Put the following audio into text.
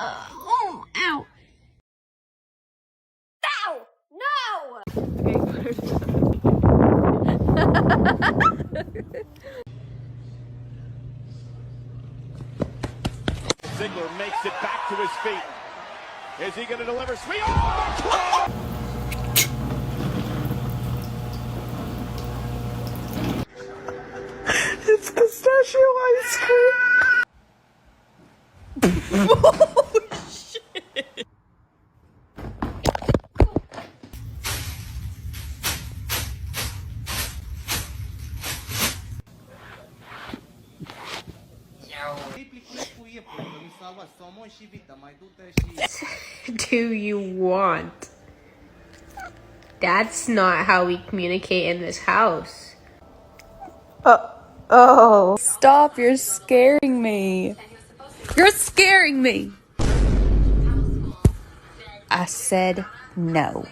Oh, ow. Ow! No! Ziggler makes it back to his feet. Is he going to deliver? Sweet. Oh! It's pistachio ice cream. Oh, shit. Do you want? That's not how we communicate in this house. Oh. Stop, you're scaring me. You're scaring me. I said no.